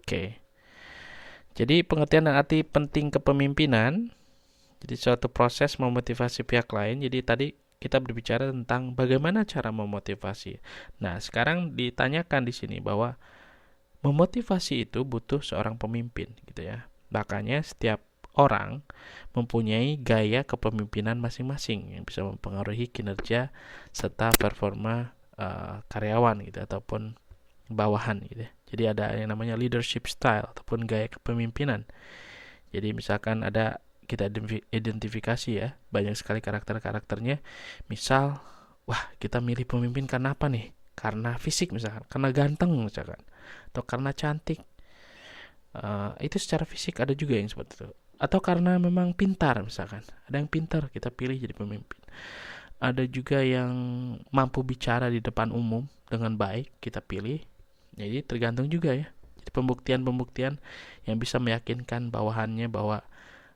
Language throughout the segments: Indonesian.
Oke. Jadi pengertian dan arti penting kepemimpinan. Jadi suatu proses memotivasi pihak lain. Jadi tadi kita berbicara tentang bagaimana cara memotivasi. Nah, sekarang ditanyakan di sini bahwa memotivasi itu butuh seorang pemimpin, gitu ya. Makanya setiap orang mempunyai gaya kepemimpinan masing-masing yang bisa mempengaruhi kinerja serta performa karyawan gitu ataupun bawahan gitu ya. Jadi ada yang namanya leadership style ataupun gaya kepemimpinan. Jadi misalkan ada kita identifikasi ya, banyak sekali karakter-karakternya. Misal, wah kita milih pemimpin karena apa nih? Karena fisik misalkan, karena ganteng misalkan, atau karena cantik. Itu secara fisik ada juga yang seperti itu. Atau karena memang pintar misalkan, ada yang pintar kita pilih jadi pemimpin. Ada juga yang mampu bicara di depan umum dengan baik kita pilih. Jadi tergantung juga ya. Jadi pembuktian-pembuktian yang bisa meyakinkan bawahannya bahwa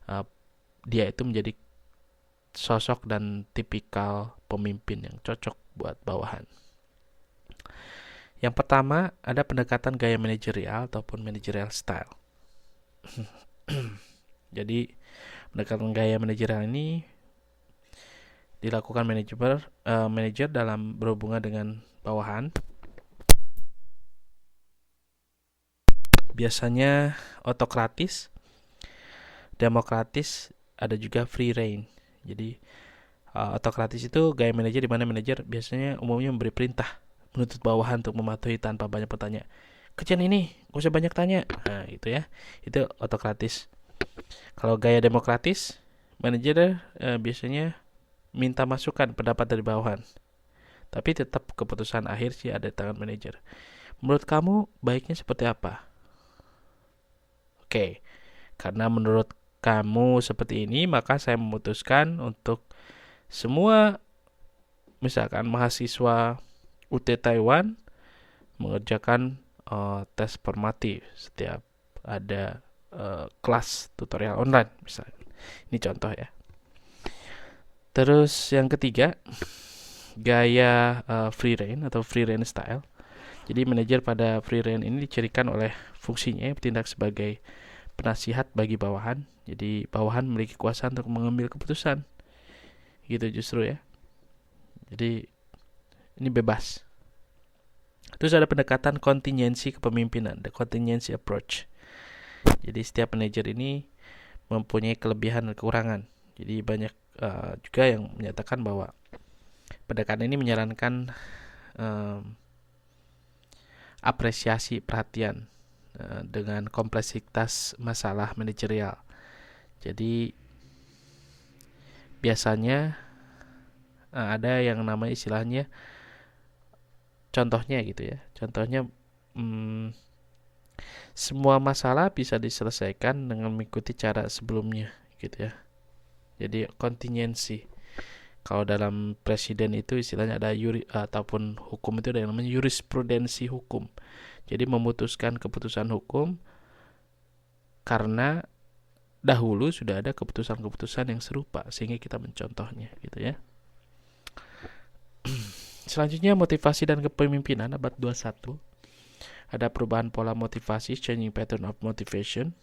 uh, dia itu menjadi sosok dan tipikal pemimpin yang cocok buat bawahan. Yang pertama ada pendekatan gaya manajerial ataupun managerial style. Jadi pendekatan gaya manajerial ini dilakukan manajer dalam berhubungan dengan bawahan. Biasanya otokratis, demokratis, ada juga free reign. Jadi otokratis itu gaya manajer di mana manajer biasanya umumnya memberi perintah, menuntut bawahan untuk mematuhi tanpa banyak bertanya. Kerjaan ini, gak usah banyak tanya. Nah, itu ya. Itu otokratis. Kalau gaya demokratis, manajer biasanya minta masukan pendapat dari bawahan. Tapi tetap keputusan akhir sih ada di tangan manajer. Menurut kamu baiknya seperti apa? Oke, karena menurut kamu seperti ini, maka saya memutuskan untuk semua misalkan mahasiswa UT Taiwan mengerjakan tes formatif setiap ada kelas tutorial online misalnya. Ini contoh ya. Terus yang ketiga, gaya free reign atau free reign style. Jadi manajer pada free reign ini dicirikan oleh fungsinya bertindak sebagai penasihat bagi bawahan. Jadi bawahan memiliki kuasa untuk mengambil keputusan. Gitu justru ya. Jadi ini bebas. Terus ada pendekatan kontingensi kepemimpinan, the contingency approach. Jadi setiap manajer ini mempunyai kelebihan dan kekurangan. Jadi banyak juga yang menyatakan bahwa pendekatan ini menyarankan apresiasi perhatian dengan kompleksitas masalah manajerial. Jadi biasanya ada yang namanya istilahnya contohnya gitu ya. Contohnya semua masalah bisa diselesaikan dengan mengikuti cara sebelumnya gitu ya. Jadi kontingensi. Kalau dalam presiden itu istilahnya ada ataupun hukum itu ada yang namanya jurisprudensi hukum. Jadi memutuskan keputusan hukum karena dahulu sudah ada keputusan-keputusan yang serupa sehingga kita mencontohnya gitu ya. Selanjutnya motivasi dan kepemimpinan abad 21. Ada perubahan pola motivasi, changing pattern of motivation.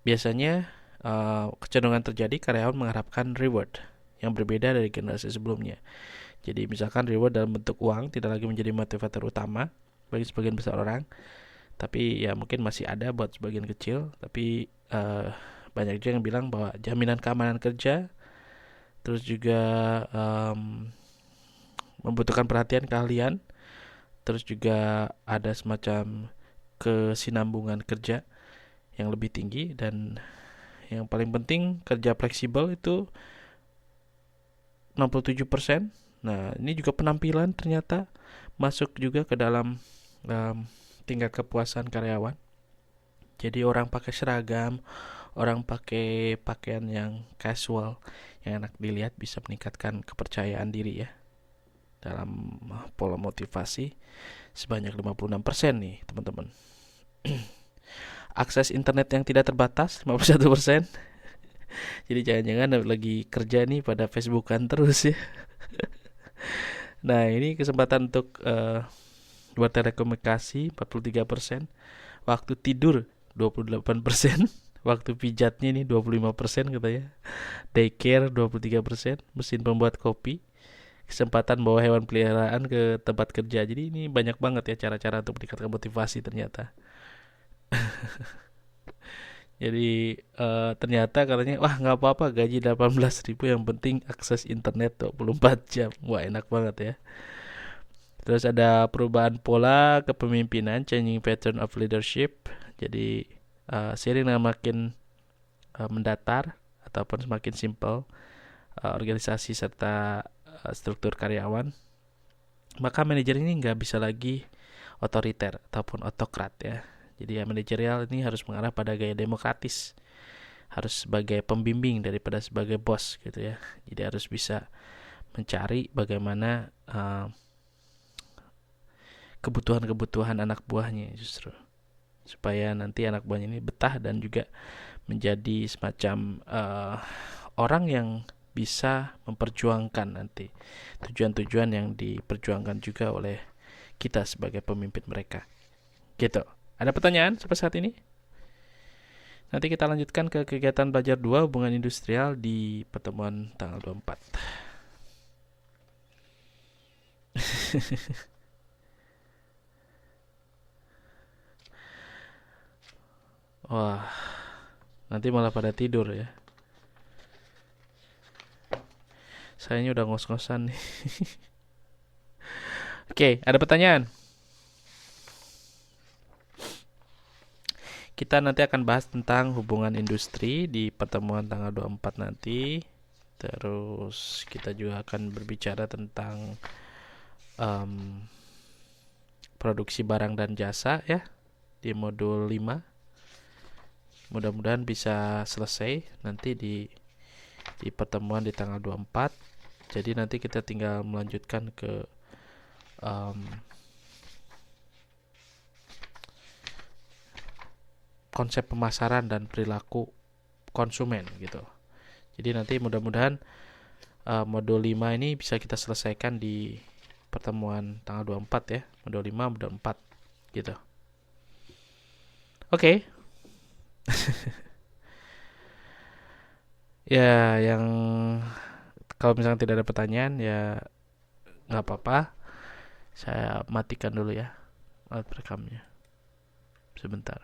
Biasanya kecenderungan terjadi karyawan mengharapkan reward yang berbeda dari generasi sebelumnya. Jadi misalkan reward dalam bentuk uang tidak lagi menjadi motivator utama bagi sebagian besar orang, tapi ya mungkin masih ada buat sebagian kecil. Tapi banyak juga yang bilang bahwa jaminan keamanan kerja, terus juga membutuhkan perhatian keahlian, terus juga ada semacam kesinambungan kerja yang lebih tinggi, dan yang paling penting kerja fleksibel itu 67%. Nah, ini juga penampilan ternyata masuk juga ke dalam tingkat kepuasan karyawan. Jadi orang pakai seragam, orang pakai pakaian yang casual, yang enak dilihat bisa meningkatkan kepercayaan diri ya. Dalam pola motivasi sebanyak 56% nih, teman-teman. Akses internet yang tidak terbatas 51%. Jadi jangan-jangan lagi kerja nih pada Facebookan terus ya. Nah, ini kesempatan untuk buat telekomunikasi 43%, waktu tidur 28%, waktu pijatnya ini 25% katanya, daycare 23%, mesin pembuat kopi, kesempatan bawa hewan peliharaan ke tempat kerja. Jadi ini banyak banget ya cara-cara untuk meningkatkan motivasi ternyata. Jadi ternyata katanya, wah nggak apa-apa gaji 18.000 yang penting akses internet 24 jam. Wah enak banget ya. Terus ada perubahan pola kepemimpinan, changing pattern of leadership. Jadi seiring dengan makin mendatar ataupun semakin simple organisasi serta struktur karyawan, maka manajer ini nggak bisa lagi otoriter ataupun otokrat ya. Jadi ya manajerial ini harus mengarah pada gaya demokratis, harus sebagai pembimbing daripada sebagai bos gitu ya. Jadi harus bisa mencari bagaimana kebutuhan-kebutuhan anak buahnya justru, supaya nanti anak buahnya ini betah dan juga menjadi semacam orang yang bisa memperjuangkan nanti tujuan-tujuan yang diperjuangkan juga oleh kita sebagai pemimpin mereka. Gitu. Ada pertanyaan sampai saat ini? Nanti kita lanjutkan ke kegiatan belajar 2 hubungan industrial di pertemuan tanggal 24. Wah, nanti malah pada tidur ya. Sayanya udah ngos-ngosan nih. Oke, ada pertanyaan? Kita nanti akan bahas tentang hubungan industri di pertemuan tanggal 24 nanti. Terus kita juga akan berbicara tentang produksi barang dan jasa ya di modul 5. Mudah-mudahan bisa selesai nanti di pertemuan di tanggal 24. Jadi nanti kita tinggal melanjutkan ke konsep pemasaran dan perilaku konsumen gitu. Jadi nanti mudah-mudahan modul 5 ini bisa kita selesaikan di pertemuan tanggal 24 ya. Modul 5, modul 4 gitu. Oke. Ya, yang kalau misalnya tidak ada pertanyaan ya nggak apa-apa. Saya matikan dulu ya alat rekamnya. Sebentar.